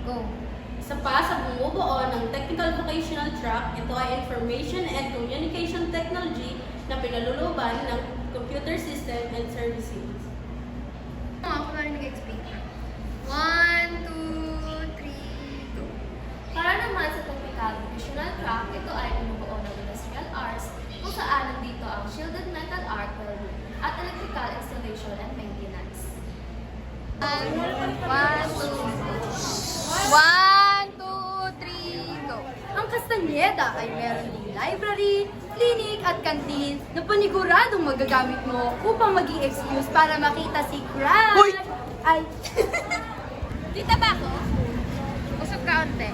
Go. Isa pa sa bumubuo ng technical vocational track, ito ay Information and Communication Technology na pinaluluban ng Computer System and Services. Ako na rin nag-explain. 1, 2, 3, go. Para naman sa technical vocational track, ito ay bumubuo ng industrial arts kung saan nandito ang shielded metal arc welding at electrical installation and maintenance. 1, 2, 3, go. Ang Castañeda ay meron ding library, clinic at canteen na paniguradong magagamit mo upang maging excuse para makita si Crush. Hoy! Ay, Tita ba ako? usog ka onte. 1,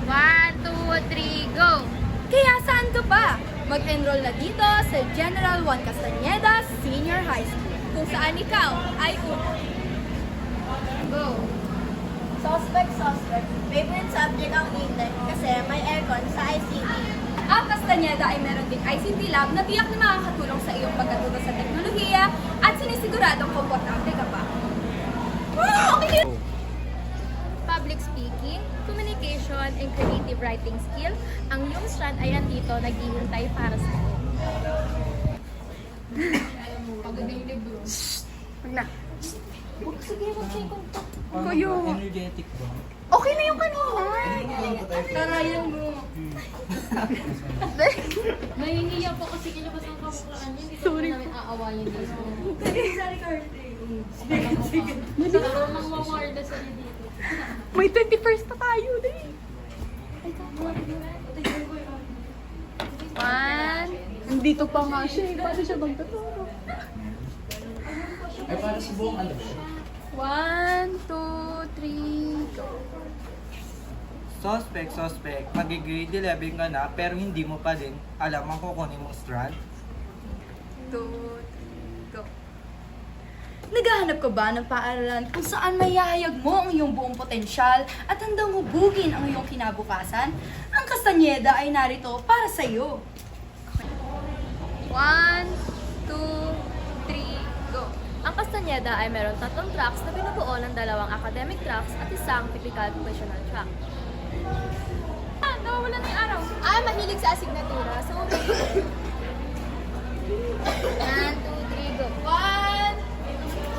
2, 3, go. Kaya saan ka pa? Mag-enroll na dito sa General Juan Castañeda Senior High School. Kung saan ikaw ay Go. Suspect. Favorite subject ang English kasi may aircon sa ICT. Ang Castañeda ay meron ding ICT lab na tiyak na makakatulong sa iyong pagkatuto sa teknolohiya at sinisiguradong komportable ka pa. public speaking, communication, and creative writing skill, ang iyong strand ay nandito naghihintay para sa iyo. Wag na. Sige, mag-check ko. Kuyo. Energetic ba? Okay na yung kanina. Tarayan mo. Nahihiya po kasi kilabas ang kamuklaan niya. Hindi naman namin aawayin dito. Sige. Sa namang mawarda sa dito. May 21st pa tayo din. One. Nandito pa nga siya eh. Paano siya magtuturo? Ay, para sa buong ano? 1, 2, 3, go. Suspect. Mag-grade 11 ka na, pero hindi mo pa din alam ang kukunin mong strand. 2, 3, go. Naghahanap ka ba ng paaralan kung saan mayahayag mo ang iyong buong potensyal at handang hubugin ang iyong kinabukasan? Ang Castañeda ay narito para sa iyo. 1, 2, 3, go. Ang Castañeda ay meron 3 tracks na binubuo ng 2 academic tracks at isang typical vocational track. Nawawala na yung araw. Mahilig sa asignatura. So, 1, 2, 3, go. 1,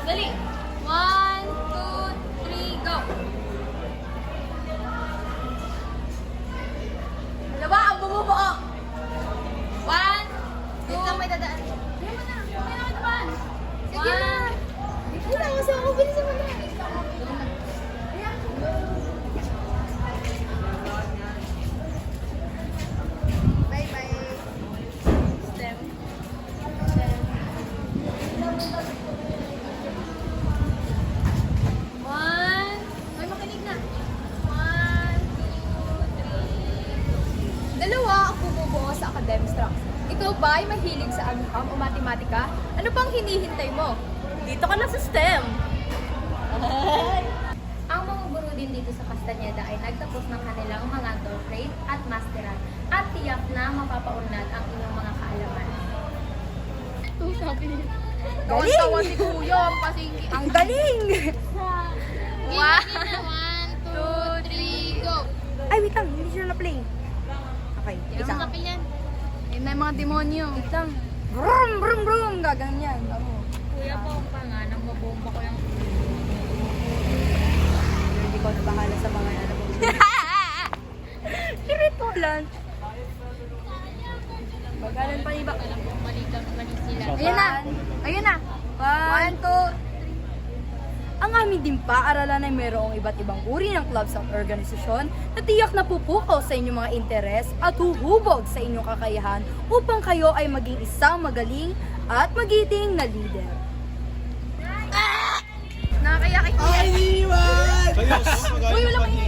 dali! 1, 2, 3, go. Dalawa ang bumubuo. 1, 2, Ito may dadaan. Kaya mo na. Kaya ka naman. Sige na. Wala kasi ako. Bilisan mo na. Bye-bye. STEM. One. May makinig na. 1, 2, 3. Dalawa ang bumubuo sa academic tracks. Ikaw ba ay mahilig sa agham o matematika? Ano pang hinihintay mo? Dito ka na sa STEM. Ang mga guro din dito sa Castañeda ay nagtapos ng kanilang mga doctorate at masteral at tiyak na mapapaunlad ang inyong mga kaalaman. Tawa si Kuya kasi ang galing! 1, 2, 3, go! Ay, wait lang. Hindi siya na-play. Okay, wait lang. yan. Yun na yung mga demonyo. Wait lang. Brum, brum, brum! Gaganyan. Tamo. Kuya po ang panga nang mabomba ko yung Hindi ko na bahala sa mga ano. Siritulan. Bagalan pa iba. mali sila. Ayun na. Ayun na. 1, 2, ang amin din paaralan ay mayroong iba't ibang uri ng clubs at organisasyon na tiyak na pupukaw sa inyong mga interes at huhubog sa inyong kakayahan upang kayo ay maging isang magaling at magiting na leader. Nakakaya kay Kuya. Iwan! Uy, wala kayo.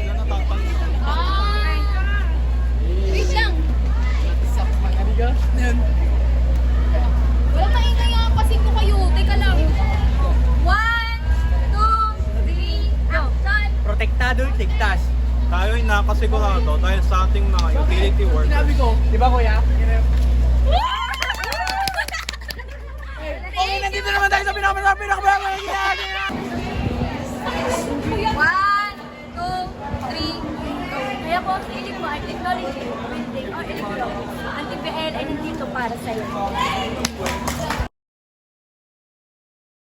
Wait lang. Wala maingay nga kasi ko kayo. Teka lang. 1, 2, 3, action! Protektado, ligtas. Tayo ay nakasigurado dahil sa ating mga utility workers. Sinabi ko, di ba kuya? Okay, nandito naman tayo sa pinakamalapit na 1, 2, Kung ang hilig mo ay technology, building, or electronics, ang TPL ay nandito para sa'yo.